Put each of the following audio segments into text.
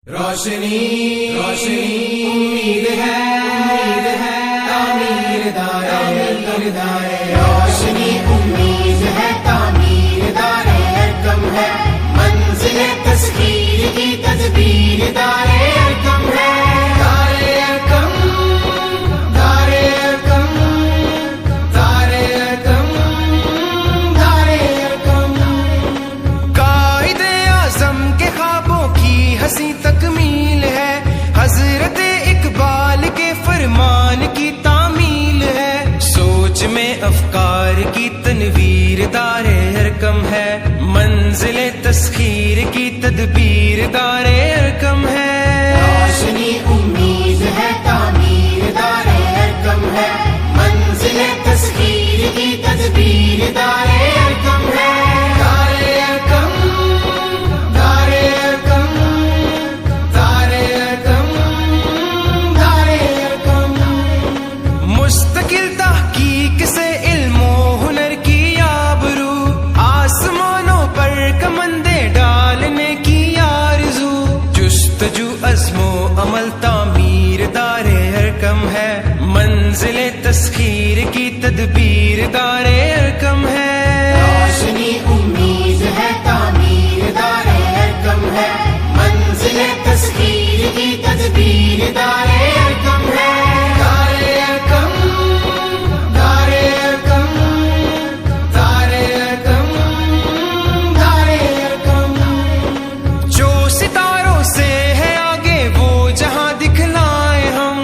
روشنی روشنی امید ہے تعمیر دار روشنی امید ہے تعمیر دار ارکم ہے منزل تسخیر کی تدبیر دار ارکم ہے دار ارکم دار ارکم دار ارکم دار ارکم قائد اعظم کے خوابوں کی ہنسی تکمیل ہے حضرت اقبال کے فرمان کی تعمیل ہے سوچ میں افکار کی تنویر دار ارکم ہے منزل تسخیر کی تدبیر دار ارکم ہے روشنی امید ہے تعمیر دار ارکم ہے منزل تسخیر کی تدبیر دار ارکم ہے دار ارکم دار ارکم دار ارکم دار ارکم مستقل تحقیق سے علم و ہنر کی آبرو آسمانوں پر کمندے ڈالنے کی آرزو جستجو عزم و عمل تعمیر دار ارکم ہے منزل تسخیر کی تدبیر دار ارکم ہے روشنی امید ہے تعمیر دار ارکم ہے منزل تسخیر کی تدبیر دار ارکم ہے دار ارکم دار ارکم دار ارکم دار ارکم جو ستاروں سے ہے آگے وہ جہاں دکھلائے ہم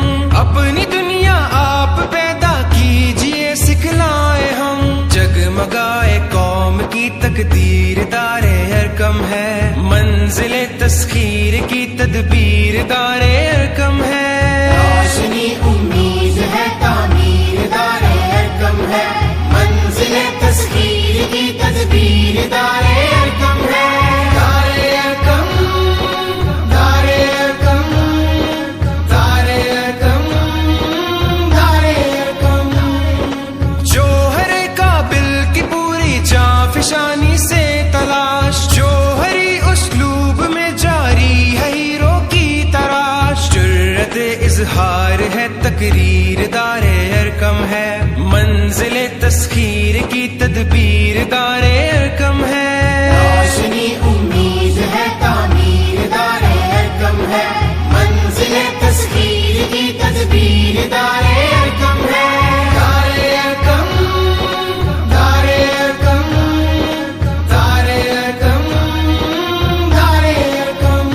اپنی دنیا آپ پیدا کیجئے سکھلائے ہم جگمگائے قوم کی تقدیر دار ارکم ہے منزل تسخیر کی تدبیر دار ارکم ہے روشنی امید ہے تعمیر دار ارکم ہے منزل تسخیر کی تدبیر دار ارکم ہے دار ارکم دار ارکم دار ارکم دار ارکم جوہر قابل کی پوری جاں فشانی سے تلاش جوہری اسلوب میں جاری ہے ہیرو کی تراش جرت اظہار ہے تقریر دار ارکم ہے منزل تسخیر کی تدبیر دار ارکم ہے روشنی امید ہے تعمیر دار ارکم ہے منزل تسخیر کی تدبیر دار ارکم ہے دار ارکم دار ارکم دار ارکم دار ارکم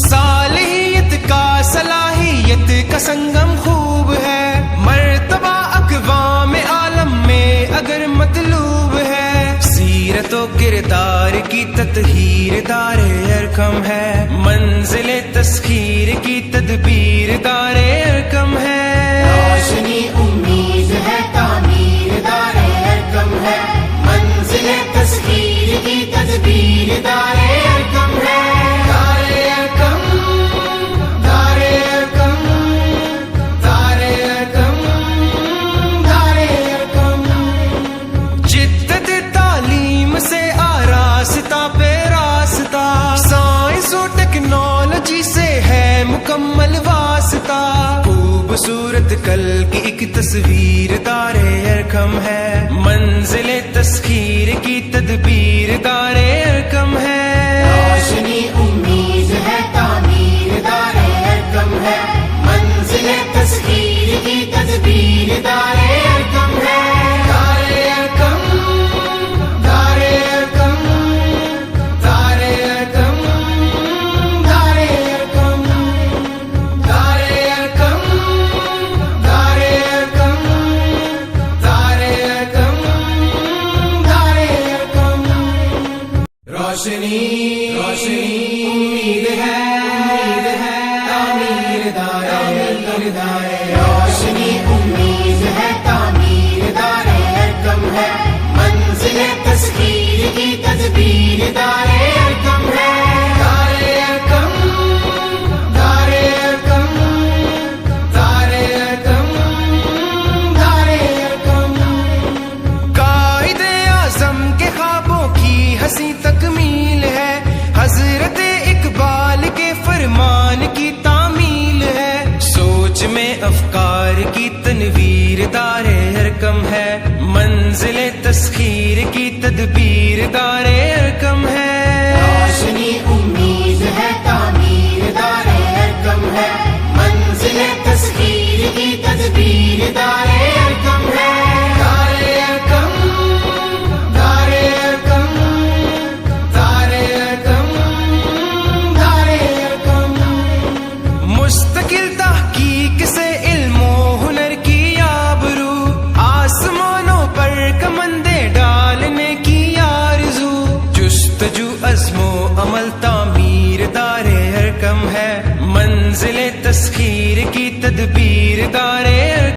صالحیت کا صلاحیت کا سنگم خوب ہے مرتبہ اقوام عالم میں اگر مطلوب ہے سیرت و کردار کی تطہیر دار ارکم ہے منزل تسخیر کی تدبیر دار ارکم ہے روشنی امید ہے تعمیر دار ارکم ہے منزل تسخیر کی تدبیر دار ارکم ہے دار ارکم دار ارکم دار ارکم دار ارکم جدت تعلیم سے آراستہ پہ راستہ سائنس و ٹیکنالوجی سے ہے مکمل واسطہ خوبصورت کل کی ایک تصویر دار ارکم ہے منزل تسخیر کی تدبیر دار ارکم ہے روشنی امید ہے تعمیر دار ارکم ہے منزل تسخیر کی تدبیر دار ارکم ہے دار ارکم دار ارکم دار ارکم دار ارکم دار ارکم دار ارکم دار ارکم دار ارکم روشنی روشنی امید ہے تعمیر دار روشنی امید ہے تعمیر دار ارکم ہے منزل تسخیر کی تدبیر دار ارکم ہے دار ارکم دار ارکم دار ارکم دار ارکم قائد اعظم کے خوابوں کی ہنسی تکمیل ہے حضرت اقبال کے ایمان کی تعمیل ہے، سوچ میں افکار کی تنویر دار ارکم ہے، منزل تسخیر کی تدبیر دار ارکم ہے۔ روشنی امید ہے تعمیر دار ارکم ہے، منزل تسخیر کی تدبیر دار ارکم ہے۔ دار ارکم، دار ارکم، دار ارکم، دار ارکم۔ مستقل تحقیق سے علم و ہنر کی آبرو، آسمانوں پر کمندے ڈالنے کی آرزو، جستجو عزم و عمل تعمیر دار ارکم ہے، منزل تسخیر کی تدبیر دار